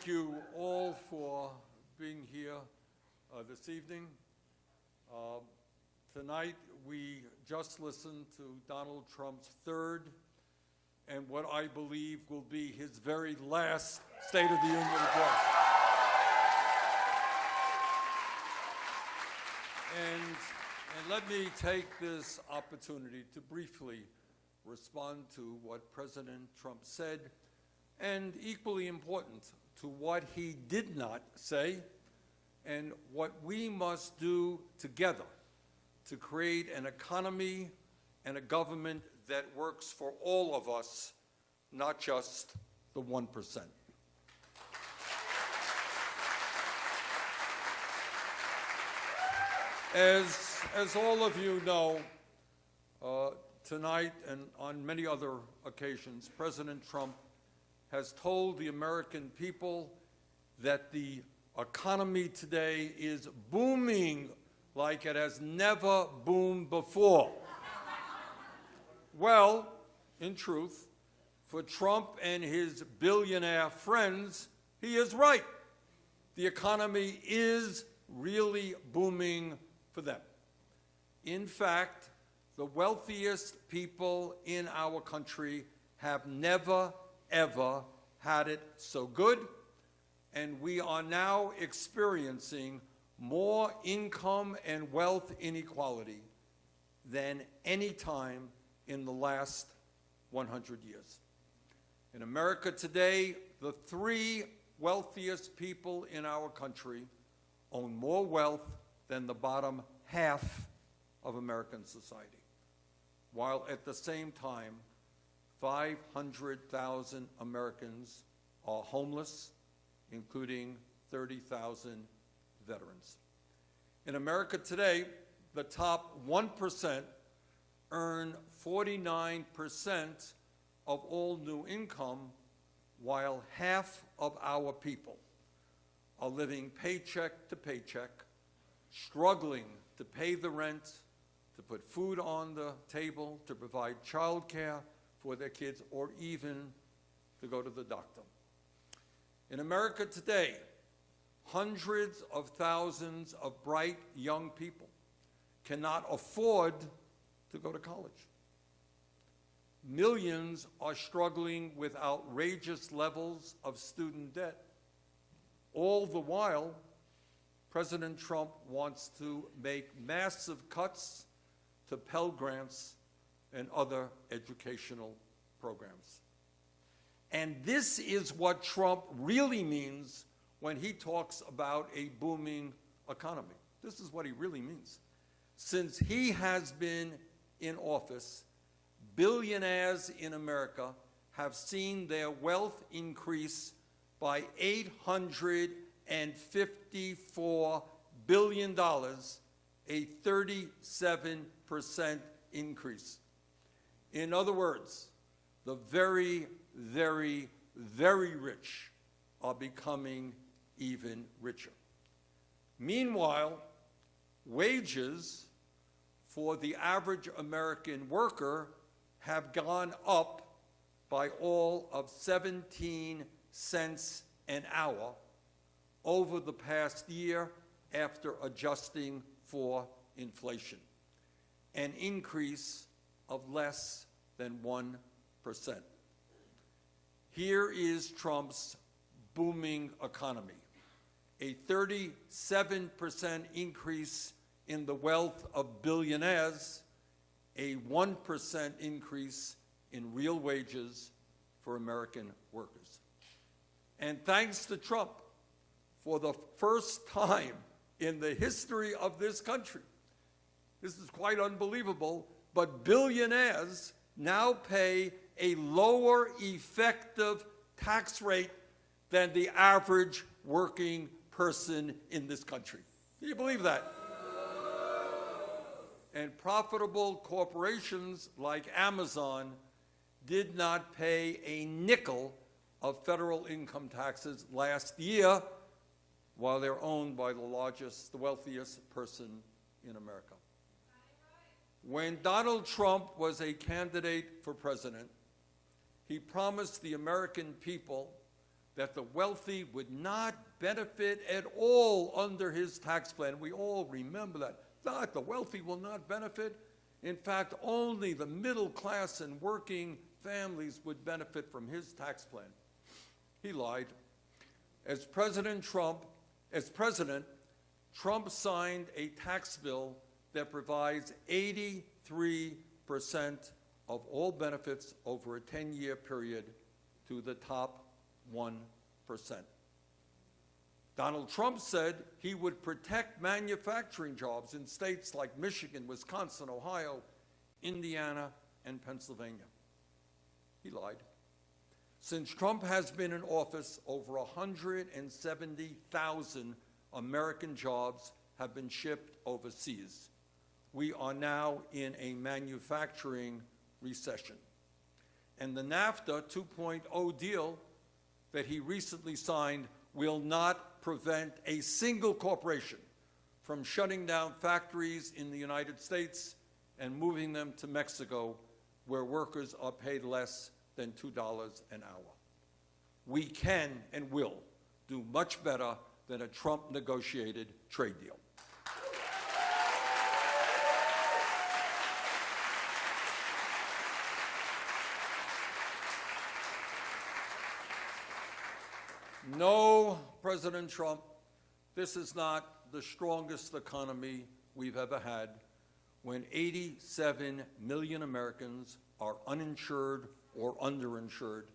thank you all for being here this evening. Tonight, we just listened to Donald Trump's third and what I believe will be his very last State of the Union address. And let me take this opportunity to briefly respond to what President Trump said, and equally important, to what he did not say, and what we must do together to create an economy and a government that works for all of us, not just the 1%. As all of you know, tonight and on many other occasions, President Trump has told the American people that the economy today is booming like it has never boomed before. Well, in truth, for Trump and his billionaire friends, he is right. The economy is really booming for them. In fact, the wealthiest people in our country have never, ever had it so good, and we are now experiencing more income and wealth inequality than any time in the last 100 years. In America today, the three wealthiest people in our country own more wealth than the bottom half of American society, while at the same time, 500,000 Americans are homeless, including 30,000 veterans. In America today, the top 1% earn 49% of all new income, while half of our people are living paycheck to paycheck, struggling to pay the rent, to put food on the table, to provide child care for their kids, or even to go to the doctor. In America today, hundreds of thousands of bright young people cannot afford to go to college. Millions are struggling with outrageous levels of student debt. All the while, President Trump wants to make massive cuts to Pell Grants and other educational programs. And this is what Trump really means when he talks about a booming economy. This is what he really means. Since he has been in office, billionaires in America have seen their wealth increase by $854 billion, a 37% increase. In other words, the very, very, very rich are becoming even richer. Meanwhile, wages for the average American worker have gone up by all of 17 cents an hour over the past year after adjusting for inflation, an increase of less than 1%. Here is Trump's booming economy, a 37% increase in the wealth of billionaires, a 1% increase in real wages for American workers. And thanks to Trump, for the first time in the history of this country, this is quite unbelievable, but billionaires now pay a lower effective tax rate than the average working person in this country. Can you believe that? And profitable corporations like Amazon did not pay a nickel of federal income taxes last year, while they're owned by the wealthiest person in America. When Donald Trump was a candidate for president, he promised the American people that the wealthy would not benefit at all under his tax plan. We all remember that. That the wealthy will not benefit. In fact, only the middle class and working families would benefit from his tax plan. He lied. As President, Trump signed a tax bill that provides 83% of all benefits over a 10-year period to the top 1%. Donald Trump said he would protect manufacturing jobs in states like Michigan, Wisconsin, Ohio, Indiana, and Pennsylvania. He lied. Since Trump has been in office, over 170,000 American jobs have been shipped overseas. We are now in a manufacturing recession. And the NAFTA 2.0 deal that he recently signed will not prevent a single corporation from shutting down factories in the United States and moving them to Mexico, where workers are paid less than $2 an hour. We can and will do much better than a Trump-negotiated trade deal. No, President Trump, this is not the strongest economy we've ever had when 87 million Americans are uninsured or underinsured,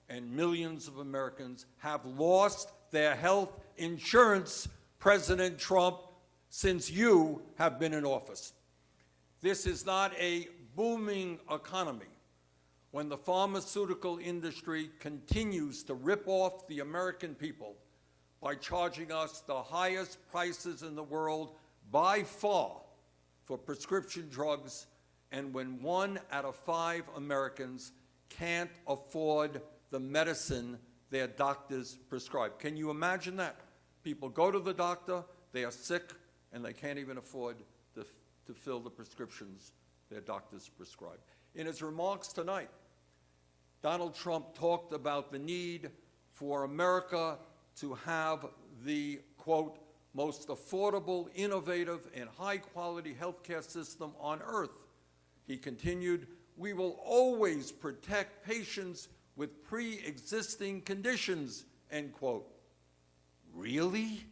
and millions of Americans have lost their health insurance, President Trump, since you have been in office. This is not a booming economy when the pharmaceutical industry continues to rip off the American people by charging us the highest prices in the world by far for prescription drugs, and when 1 out of 5 Americans can't afford the medicine their doctors prescribe. Can you imagine that? People go to the doctor, they are sick, and they can't even afford to fill the prescriptions their doctors prescribe. In his remarks tonight, Donald Trump talked about the need for America to have the, quote, most affordable, innovative, and high-quality healthcare system on earth. He continued, "We will always protect patients with pre-existing conditions," end quote. Really?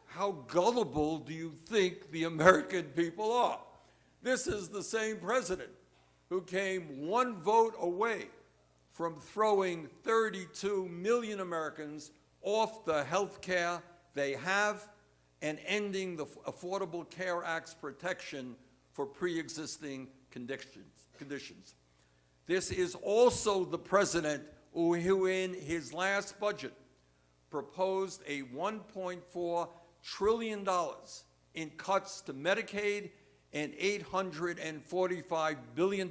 How gullible do you think the American people are? This is the same president who came 1 vote away from throwing 32 million Americans off the health care they have and ending the Affordable Care Act's protection for pre-existing conditions. This is also the president who in his last budget proposed a $1.4 trillion in cuts to Medicaid and $845 billion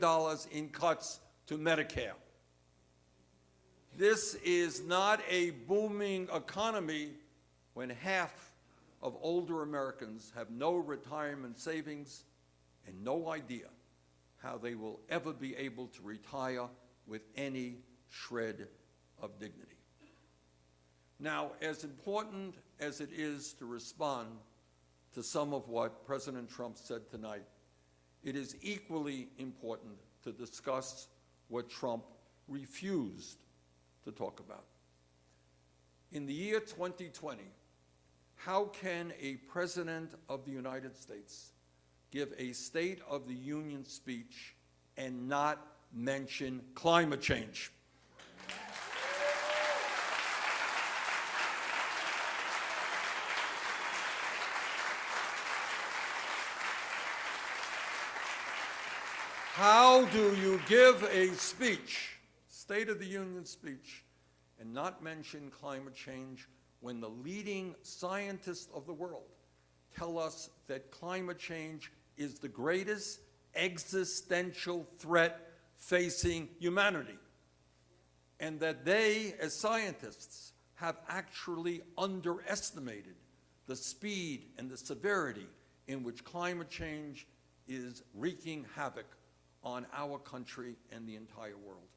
in cuts to Medicare. This is not a booming economy when half of older Americans have no retirement savings and no idea how they will ever be able to retire with any shred of dignity. Now, as important as it is to respond to some of what President Trump said tonight, it is equally important to discuss what Trump refused to talk about. In the year 2020, how can a president of the United States give a State of the Union speech and not mention climate change? How do you give a speech, State of the Union speech, and not mention climate change when the leading scientists of the world tell us that climate change is the greatest existential threat facing humanity, and that they, as scientists, have actually underestimated the speed and the severity in which climate change is wreaking havoc on our country and the entire world?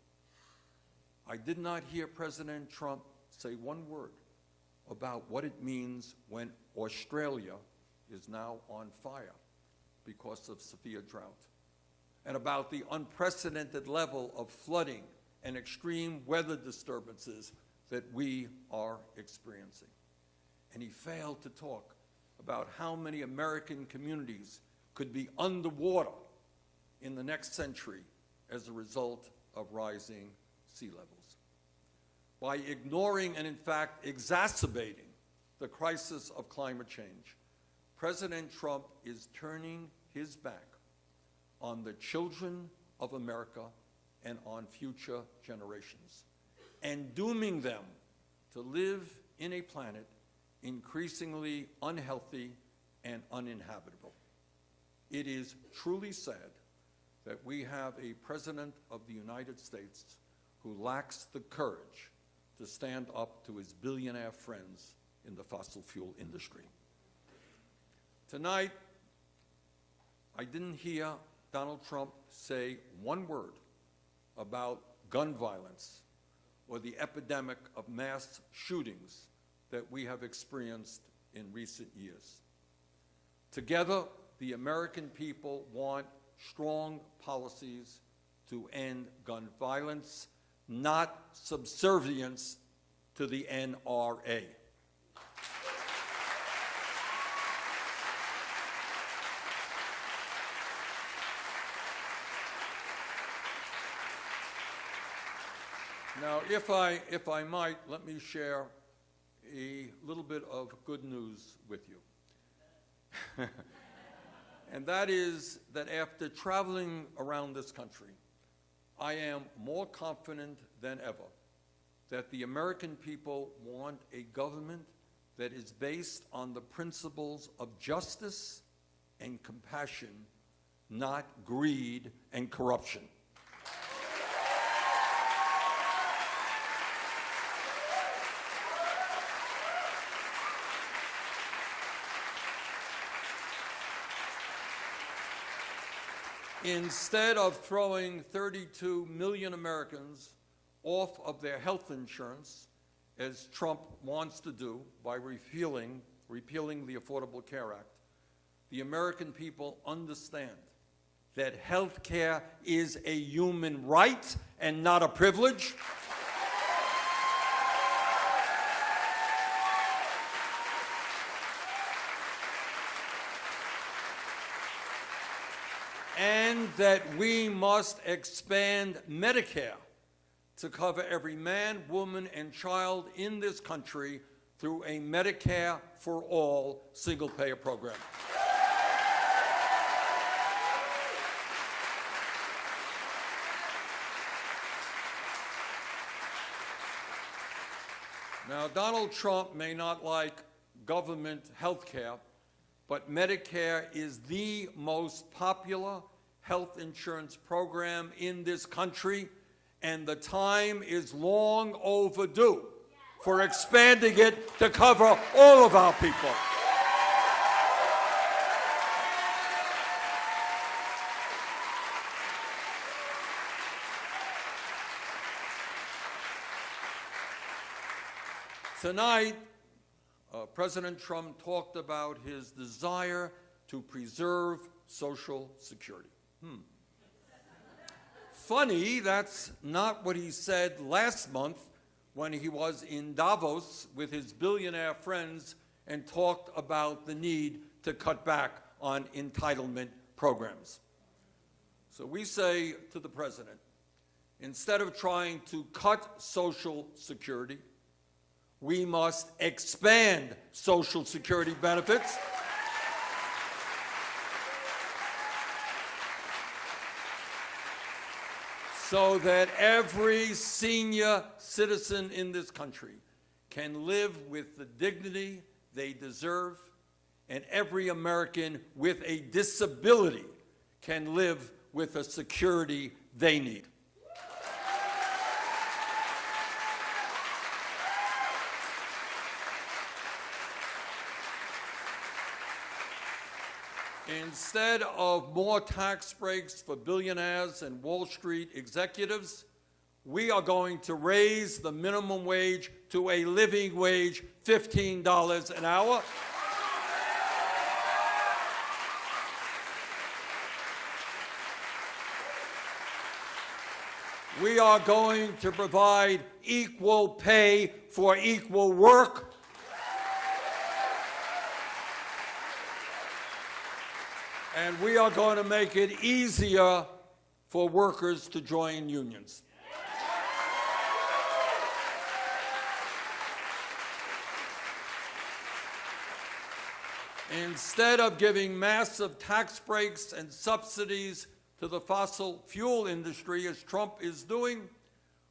I did not hear President Trump say one word about what it means when Australia is now on fire because of severe drought, and about the unprecedented level of flooding and extreme weather disturbances that we are experiencing. And he failed to talk about how many American communities could be underwater in the next century as a result of rising sea levels. By ignoring and, in fact, exacerbating the crisis of climate change, President Trump is turning his back on the children of America and on future generations, and dooming them to live in a planet increasingly unhealthy and uninhabitable. It is truly sad that we have a President of the United States who lacks the courage to stand up to his billionaire friends in the fossil fuel industry. Tonight, I didn't hear Donald Trump say one word about gun violence or the epidemic of mass shootings that we have experienced in recent years. Together, the American people want strong policies to end gun violence, not subservience to the NRA. Now, if I might, let me share a little bit of good news with you. And that is that after traveling around this country, I am more confident than ever that the American people want a government that is based on the principles of justice and compassion, not greed and corruption. Instead of throwing 32 million Americans off of their health insurance, as Trump wants to do by repealing the Affordable Care Act, the American people understand that health care is a human right and not a privilege. And that we must expand Medicare to cover every man, woman, and child in this country through a Medicare for All single-payer program. Now, Donald Trump may not like government health care, but Medicare is the most popular health insurance program in this country, and the time is long overdue for expanding it to cover all of our people. Tonight, President Trump talked about his desire to preserve Social Security. Funny, that's not what he said last month when he was in Davos with his billionaire friends and talked about the need to cut back on entitlement programs. So we say to the President, instead of trying to cut Social Security, we must expand Social Security benefits so that every senior citizen in this country can live with the dignity they deserve, and every American with a disability can live with the security they need. Instead of more tax breaks for billionaires and Wall Street executives, we are going to raise the minimum wage to a living wage, $15 an hour. We are going to provide equal pay for equal work. And we are going to make it easier for workers to join unions. Instead of giving massive tax breaks and subsidies to the fossil fuel industry, as Trump is doing,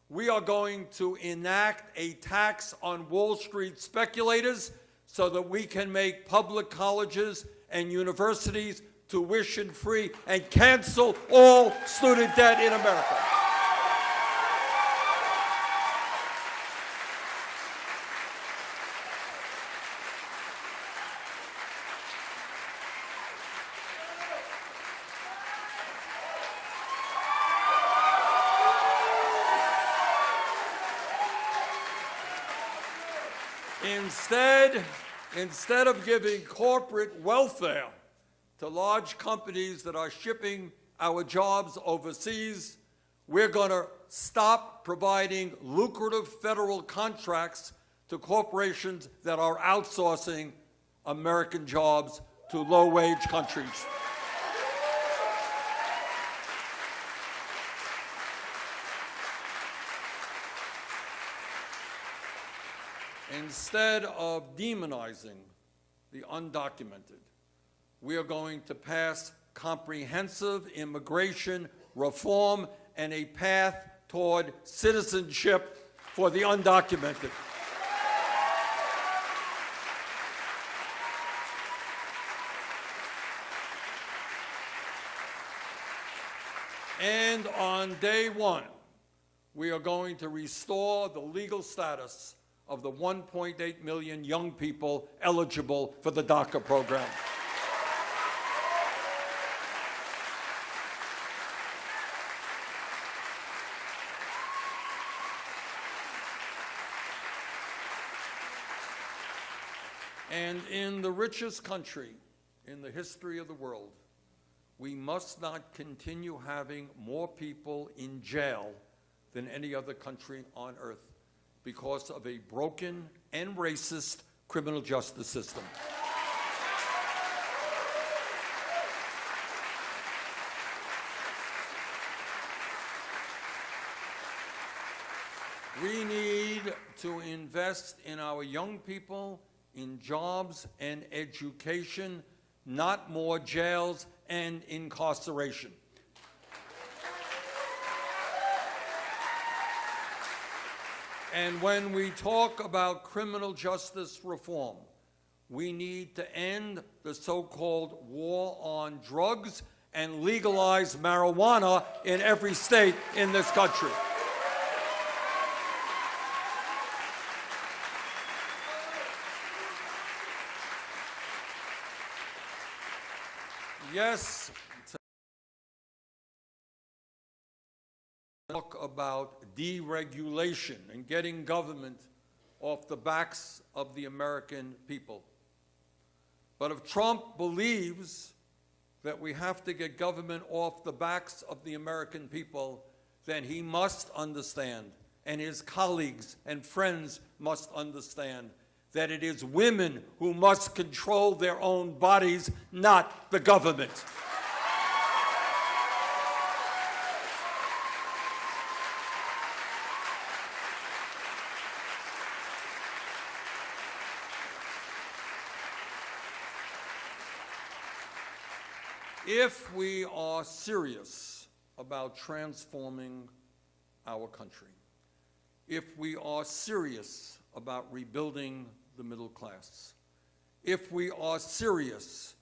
we are going to enact a tax on Wall Street speculators so that we can make public colleges and universities tuition-free and cancel all student debt in America. Instead of giving corporate welfare to large companies that are shipping our jobs overseas, we're going to stop providing lucrative federal contracts to corporations that are outsourcing American jobs to low-wage countries. Instead of demonizing the undocumented, we are going to pass comprehensive immigration reform and a path toward citizenship for the undocumented. And on day one, we are going to restore the legal status of the 1.8 million young people eligible for the DACA program. And in the richest country in the history of the world, we must not continue having more people in jail than any other country on earth because of a broken and racist criminal justice system. We need to invest in our young people, in jobs and education, not more jails and incarceration. And when we talk about criminal justice reform, we need to end the so-called war on drugs and legalize marijuana in every state in this country. Yes, talk about deregulation and getting government off the backs of the American people. But if Trump believes that we have to get government off the backs of the American people, then he must understand, and his colleagues and friends must understand, that it is women who must control their own bodies, not the government. If we are serious about transforming our country, if we are serious about rebuilding the middle class, if we are serious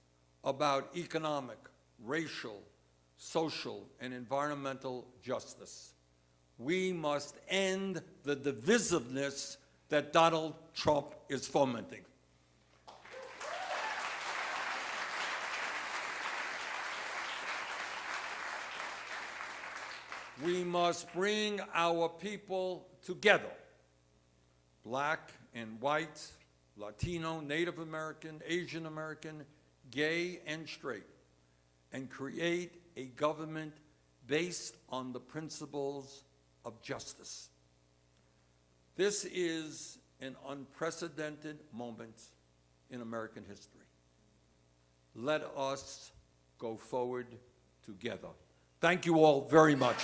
about economic, racial, social, and environmental justice, we must end the divisiveness that Donald Trump is fomenting. We must bring our people together, black and white, Latino, Native American, Asian American, gay and straight, and create a government based on the principles of justice. This is an unprecedented moment in American history. Let us go forward together. Thank you all very much.